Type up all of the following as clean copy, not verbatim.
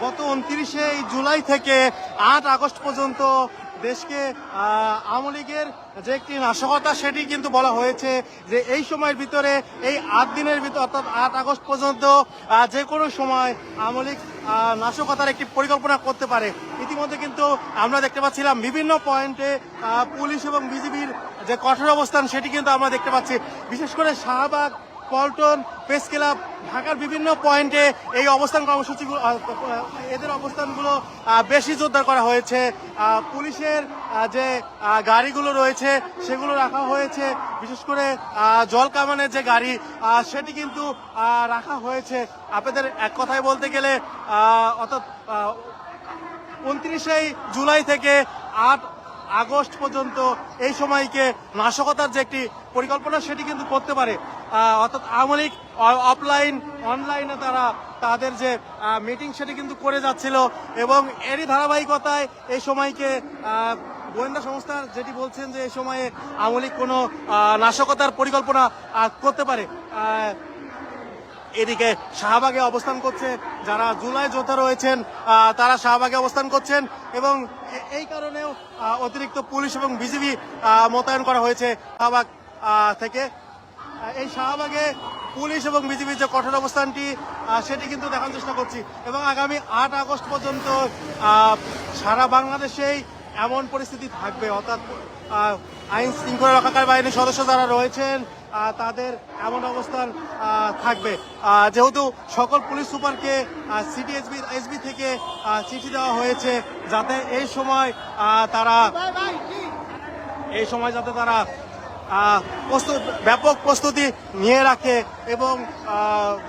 গত 29শে জুলাই থেকে 8 আগস্ট পর্যন্ত দেশকে আওয়ামী লীগের যে একটি নাশকতা সেটি কিন্তু বলা হয়েছে যে এই সময়ের ভিতরে এই 8 দিনের ভিতর অর্থাৎ 8 আগস্ট পর্যন্ত যে কোনো সময় আওয়ামী লীগ নাশকতার একটি পরিকল্পনা করতে পারে। ইতিমধ্যে কিন্তু আমরা দেখতে পাচ্ছিলাম বিভিন্ন পয়েন্টে পুলিশ এবং বিজিবির যে কঠোর অবস্থান সেটি কিন্তু আমরা দেখতে পাচ্ছি। বিশেষ করে শাহবাগ, পল্টন, প্রেস ক্লাব, ঢাকার বিভিন্ন পয়েন্টে এই অবস্থান কর্মসূচিগুলো এদের অবস্থানগুলো বেশি জোরদার করা হয়েছে। পুলিশের যে গাড়িগুলো রয়েছে সেগুলো রাখা হয়েছে, বিশেষ করে জল কামানের যে গাড়ি সেটি কিন্তু রাখা হয়েছে। আপনাদের এক কথায় বলতে গেলে অর্থাৎ 29শে জুলাই থেকে 8 আগস্ট পর্যন্ত এই সময়কে নাশকতার যে একটি পরিকল্পনা সেটি কিন্তু করতে পারে। অর্থাৎ আওয়ামী লীগ অফলাইন অনলাইনে তারা তাদের যে মিটিং সেটি কিন্তু করে যাচ্ছিল এবং এরই ধারাবাহিকতায় এই সময়কে গোয়েন্দা সংস্থার যেটি বলছেন যে এই সময়ে আওয়ামী লীগ কোনো নাশকতার পরিকল্পনা করতে পারে। এদিকে শাহবাগে অবস্থান করছে যারা জুলাই যোদ্ধা রয়েছেন তারা শাহবাগে অবস্থান করছেন এবং এই কারণেও অতিরিক্ত পুলিশ এবং বিজিবি মোতায়েন করা হয়েছে শাহবাগ থেকে। এই শাহবাগে পুলিশ এবং বিজিবির যে কঠোর অবস্থানটি সেটি কিন্তু দেখার চেষ্টা করছি এবং আগামী 8 আগস্ট পর্যন্ত সারা বাংলাদেশেই এমন পরিস্থিতি থাকবে, অর্থাৎ আইন শৃঙ্খলা রক্ষাকারী বাহিনীর সদস্য যারা রয়েছেন তাদের এমন অবস্থান থাকবে। যেহেতু সকল পুলিশ সুপারকে সিটি এসবি থেকে চিঠি দেওয়া হয়েছে যাতে এই সময় যাতে তারা ব্যাপক প্রস্তুতি নিয়ে রাখে এবং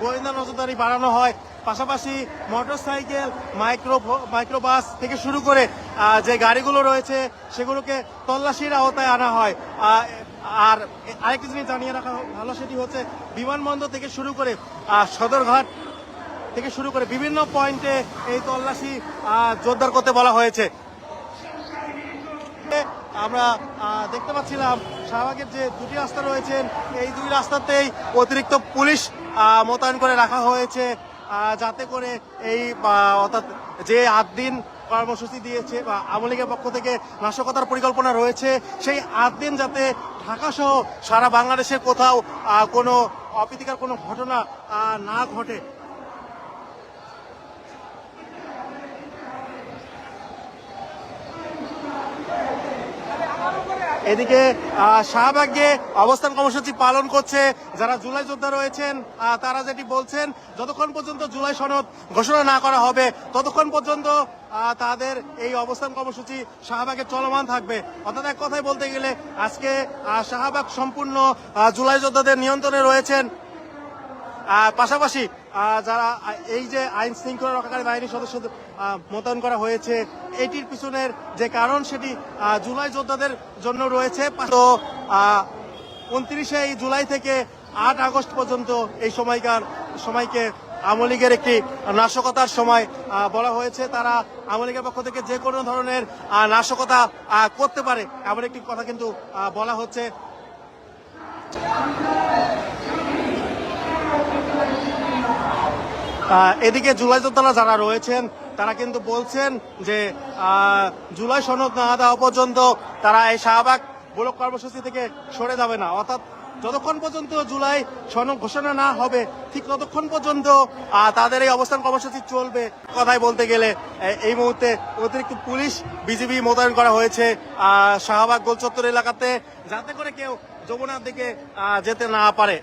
গোয়েন্দা নজরদারি বাড়ানো হয়। পাশাপাশি মোটরসাইকেল, মাইক্রোবাস থেকে শুরু করে যে গাড়িগুলো রয়েছে সেগুলোকে তল্লাশির আওতায় আনা হয়। আর আরেকটি জিনিস জানিয়ে রাখা ভালো, সেটি হচ্ছে বিমানবন্দর থেকে শুরু করে সদরঘাট থেকে শুরু করে বিভিন্ন পয়েন্টে এই তল্লাশি জোরদার করতে বলা হয়েছে। আমরা দেখতে পাচ্ছিলাম শাহবাগের যে দুটি রাস্তা রয়েছেন এই দুই রাস্তাতেই অতিরিক্ত পুলিশ মোতায়েন করে রাখা হয়েছে যাতে করে এই অর্থাৎ যে 8 দিন কর্মসূচি দিয়েছে বা আওয়ামী লীগের পক্ষ থেকে নাশকতার পরিকল্পনা রয়েছে সেই 8 দিন যাতে ঢাকা সহ সারা বাংলাদেশের কোথাও কোনো অপ্রীতিকর কোনো ঘটনা না ঘটে। এদিকে শাহবাগে অবস্থান কর্মসূচি পালন করছে যারা জুলাই যোদ্ধা রয়েছেন তারা যেটি বলছেন যতক্ষণ পর্যন্ত জুলাই সনদ ঘোষণা না করা হবে ততক্ষণ পর্যন্ত তাদের এই অবস্থান কর্মসূচি শাহবাগে চলমান থাকবে। অর্থাৎ এক কথায় বলতে গেলে আজকে শাহবাগ সম্পূর্ণ জুলাই যোদ্ধাদের নিয়ন্ত্রণে রয়েছেন। পাশাপাশি যারা এই যে আইন শৃঙ্খলা রক্ষাকারী বাহিনীর সদস্য মোতায়েন করা হয়েছে এটির পিছনের যে কারণ সেটি জুলাই যোদ্ধাদের জন্য রয়েছে। তো 29শে জুলাই থেকে 8 আগস্ট পর্যন্ত এই সময়কে আওয়ামী লীগের একটি নাশকতার সময় বলা হয়েছে। তারা আওয়ামী লীগের পক্ষ থেকে যে কোনো ধরনের নাশকতা করতে পারে এমন একটি কথা কিন্তু বলা হচ্ছে। এদিকে জুলাই যোদ্ধারা যারা রয়েছেন তারা কিন্তু বলছেন যে জুলাই সনদ না দেওয়া পর্যন্ত তারা এই শাহবাগ ব্লক কর্মসূচি থেকে সরে যাবে না। অর্থাৎ যতক্ষণ পর্যন্ত জুলাই সনদ ঘোষণা না হবে ঠিক ততক্ষণ পর্যন্ত তাদের এই অবস্থান কর্মসূচি চলবে। কথায় বলতে গেলে এই মুহূর্তে অতিরিক্ত পুলিশ বিজিবি মোতায়েন করা হয়েছে শাহবাগ গোল চত্বর এলাকাতে যাতে করে কেউ যমুনার দিকে যেতে না পারে।